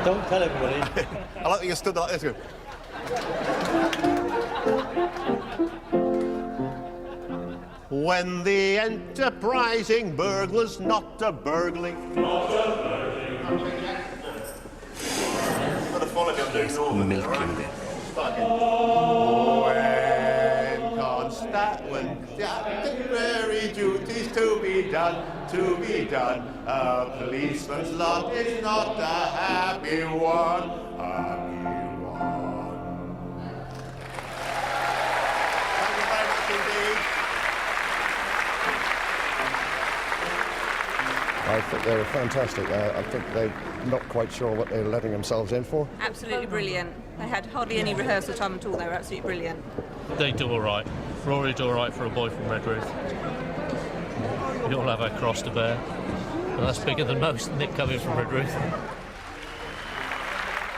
Don't tell everybody. I like that you stood like this. When the enterprising burglar's not a burgling. Not a burgling. Milking this. When contemporary duties to be done, a policeman's lot is not a happy one, Thank you very much indeed. I think they were fantastic. I think they're not quite sure what they're letting themselves in for. Absolutely brilliant. They had hardly any rehearsal time at all. They were absolutely brilliant. They do all right. Rory do all right for a boy from Redruth. We all have our cross to bear. And that's bigger than most, Nick coming from Redruth.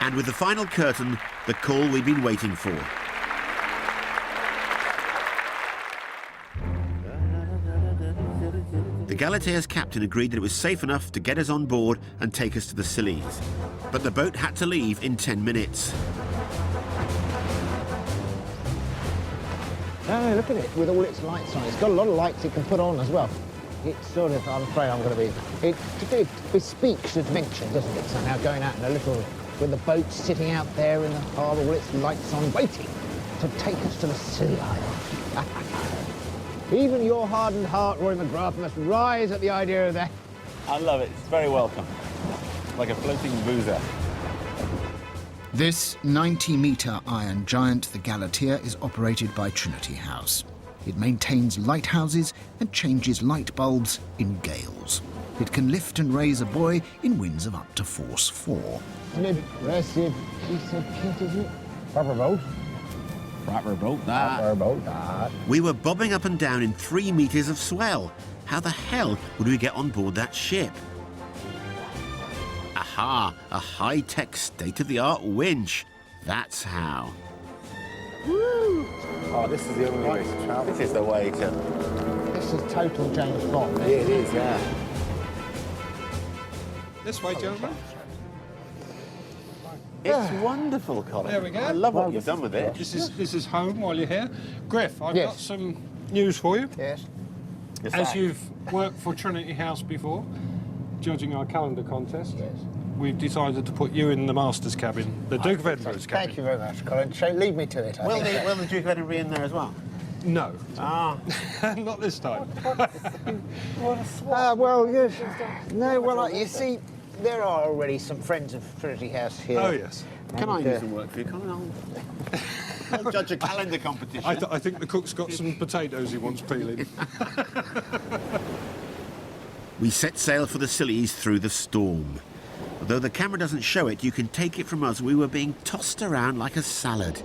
And with the final curtain, the call we'd been waiting for. The Galatea's captain agreed that it was safe enough to get us on board and take us to the Scillies. But the boat had to leave in 10 minutes. Oh, look at it, with all its lights on. It's got a lot of lights it can put on as well. It's sort of, I'm afraid I'm going to be... It bespeaks adventure, doesn't it, somehow, going out in a little... with the boat sitting out there in the harbour, all its lights on, waiting to take us to the Scilly Isles. Even your hardened heart, Rory McGrath, must rise at the idea of that. I love it. It's very welcome. Like a floating boozer. This 90-metre iron giant, the Galatea, is operated by Trinity House. It maintains lighthouses and changes light bulbs in gales. It can lift and raise a buoy in winds of up to force 4. An impressive piece of kit, isn't it? Proper boat. Proper boat, that. Proper boat, that. We were bobbing up and down in 3 metres of swell. How the hell would we get on board that ship? Aha! A high-tech, state-of-the-art winch. That's how. Woo! Oh, this is the only way to travel. This is the way to... This is total James Bond. Yeah, it is, yeah. This way, gentlemen. It's wonderful, Colin. There we go. I love what you've done with it. This is home while you're here. Griff, I've Yes. got some news for you. Yes. As you've worked for Trinity House before, judging our calendar contest, Yes. we've decided to put you in the master's cabin, the Duke of Edinburgh's cabin. Thank you very much, Colin. Leave me to it. Will the Duke of Edinburgh be in there as well? No. Ah. Not this time. What a swap. Well, yes. No, well, you see, there are already some friends of Trinity House here. Oh, yes. Can I do some work for you, Colin? I'll judge a calendar competition. I think the cook's got some potatoes he wants peeling. We set sail for the Scillies through the storm. Although the camera doesn't show it, you can take it from us, we were being tossed around like a salad.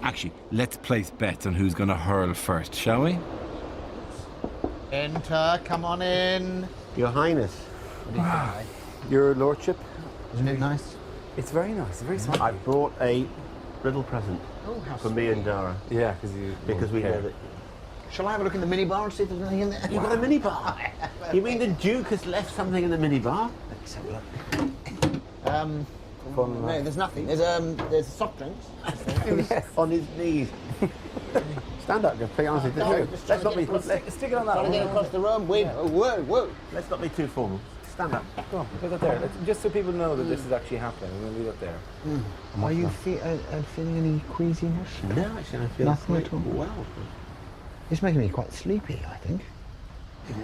Actually, let's place bets on who's going to hurl first, shall we? Enter, come on in. Your Highness. Your Lordship. Isn't it nice? It's very nice. It's very smart. I've brought a little present for me and Dara. Yeah, because we know that. Shall I have a look in the minibar and see if there's anything in there? You've got a minibar. You mean the Duke has left something in the minibar? Let's have a look. No, there's nothing. There's soft drinks. Yes, on his knees. Stand up, just honestly. Let's not be. Stick it on that. Trying to get across the room. Whoa. Let's not be too formal. Stand up. Go on, put that there. Just so people know that this is actually happening. We're going to leave it there. Are you feeling any queasiness? No, actually, I feel nothing at all. Well, it's making me quite sleepy, I think.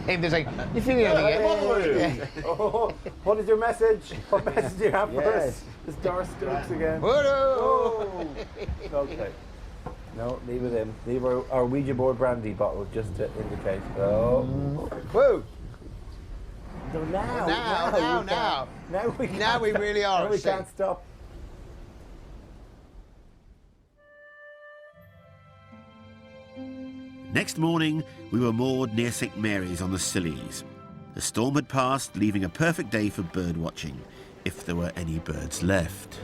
If there's like, you feeling anything? Oh, what is your message? What message do you have for us? It's Dara Stokes again. Whoa! Okay. No, leave it in. Leave our Ouija board brandy bottle just to indicate. Oh. Whoa! No, Now we really are. Now we can't stop. Next morning, we were moored near St Mary's on the Scillies. The storm had passed, leaving a perfect day for bird watching, if there were any birds left.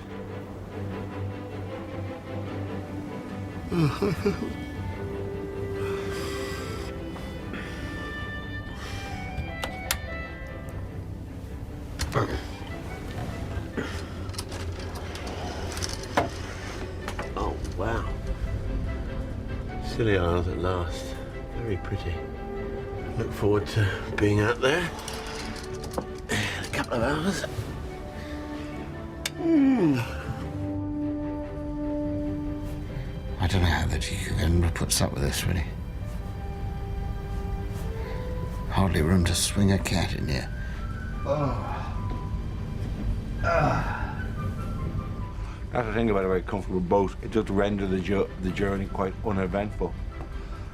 Wow. Scilly Isles at last. Very pretty. Look forward to being out there in a couple of hours. I don't know how the Duke of Edinburgh puts up with this, really. Hardly room to swing a cat in here. That's the thing about a very comfortable boat. It does render the journey quite uneventful.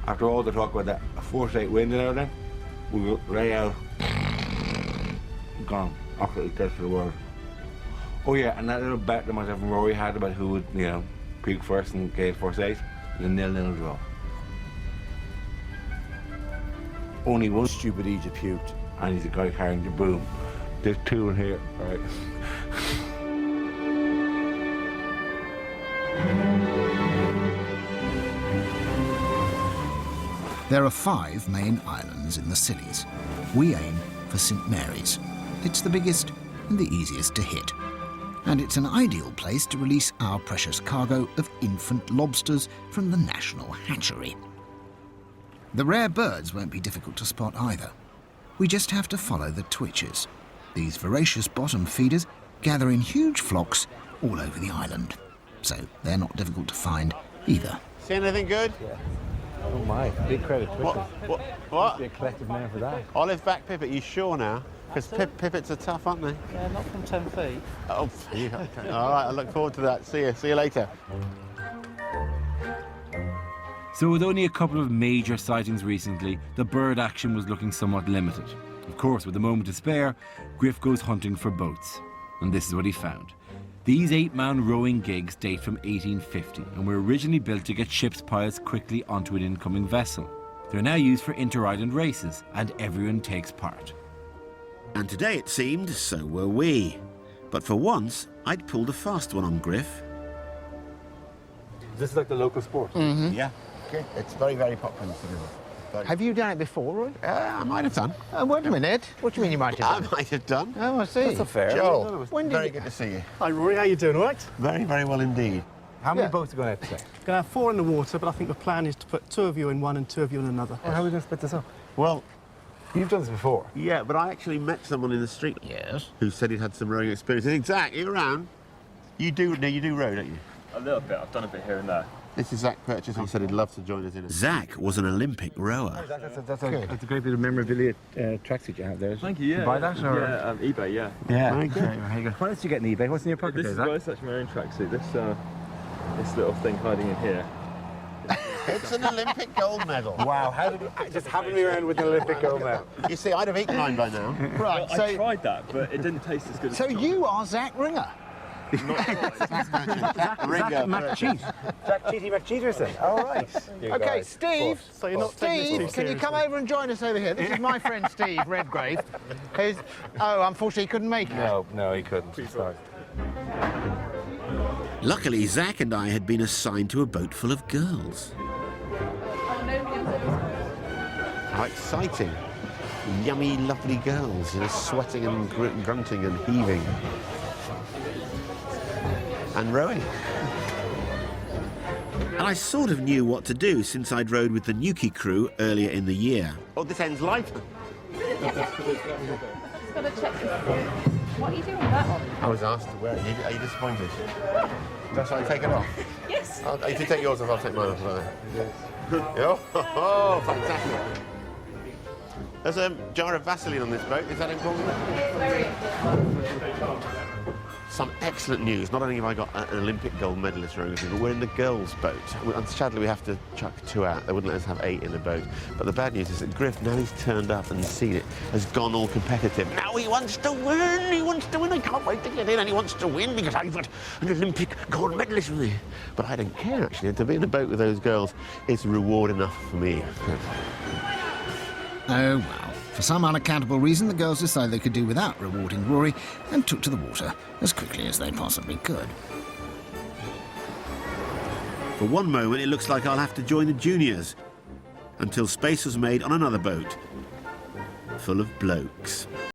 After all the talk about that foresight wind and everything, we will lay out, gone, absolutely dead to the world. Oh yeah, and that little bet that myself and Rory had about who would, you know, puke first and Gale foresight, the 0-0 draw. Only one stupid Egypt puked, and he's the guy carrying the boom. There's two in here, right? There are 5 main islands in the Scillies. We aim for St Mary's. It's the biggest and the easiest to hit. And it's an ideal place to release our precious cargo of infant lobsters from the national hatchery. The rare birds won't be difficult to spot either. We just have to follow the twitchers. These voracious bottom feeders gather in huge flocks all over the island. So they're not difficult to find either. See anything good? Yeah. Oh my, big credit twitchers. What? Must be a collective name for that. Olive back pipit, you sure now? Because pipits are tough, aren't they? Yeah, not from 10 feet. Oh, yeah, okay. All right, I look forward to that. See you later. So with only a couple of major sightings recently, the bird action was looking somewhat limited. Of course, with a moment to spare, Griff goes hunting for boats. And this is what he found. These 8-man rowing gigs date from 1850 and were originally built to get ship's pilots quickly onto an incoming vessel. They're now used for inter-island races, and everyone takes part. And today, it seemed, so were we. But for once, I'd pulled a fast one on Griff. This is like the local sport. Mm-hmm. Yeah. Okay. It's very, very popular. Have you done it before, Roy? I might have done. Wait a minute. What do you mean you might have done? I might have done. Oh, I see. That's not fair. Joel, Very good to see you. Hi Rory, how you doing, all right? Very, very well indeed. How many boats are going out today? Going to have 4 in the water, but I think the plan is to put 2 of you in one and 2 of you in another. Well, how are we going to split this up? Well, you've done this before. Yeah, but I actually met someone in the street. Yes. Who said he'd had some rowing experience. Zach, you're around. You do row, don't you? A little bit. I've done a bit here and there. This is Zach Purchase. He said he'd love to join us in it. Zach was an Olympic rower. That's a great bit of memorabilia tracksuit you have there. Thank you, yeah. Did you buy that? Or? Yeah, eBay, yeah. Yeah. Very good. Here you go. Why did you get an eBay? What's in your pocket This there, is Zach? actually my own tracksuit. This little thing hiding in here. It's an Olympic gold medal. Wow, how did you just happen to be around with an Olympic gold medal? You see, I'd have eaten mine by now. Right, Well, I tried that, but it didn't taste as good as So the you are Zach Ringer? Zach McCheat. Zach Cheaty McCheaterson. All right. Okay, Steve. So you're not taking this too Steve, can you come over and join us over here? This is my friend Steve Redgrave, who's... Oh, unfortunately, he couldn't make it. No, he couldn't. Sorry. Luckily, Zach and I had been assigned to a boat full of girls. How exciting. Yummy, lovely girls, sweating and grunting and heaving. And rowing. And I sort of knew what to do since I'd rowed with the Newquay crew earlier in the year. Oh, this ends lighter. Just got to check this. What are you doing with that one? I was asked to wear it. Are you disappointed? Shall I take it off? Yes. If you take yours off, I'll take mine off. Oh, fantastic. There's a jar of Vaseline on this boat. Is that important? Very important. Some excellent news. Not only have I got an Olympic gold medalist rowing with me, but we're in the girls' boat. And sadly, we have to chuck 2 out. They wouldn't let us have 8 in the boat. But the bad news is that Griff, now he's turned up and seen it, has gone all competitive. Now he wants to win! He wants to win! I can't wait to get in, and he wants to win because I've got an Olympic gold medalist with me. But I don't care, actually. To be in a boat with those girls is reward enough for me. Oh, well. For some unaccountable reason, the girls decided they could do without rewarding Rory and took to the water as quickly as they possibly could. For one moment, it looks like I'll have to join the juniors, until space was made on another boat, full of blokes.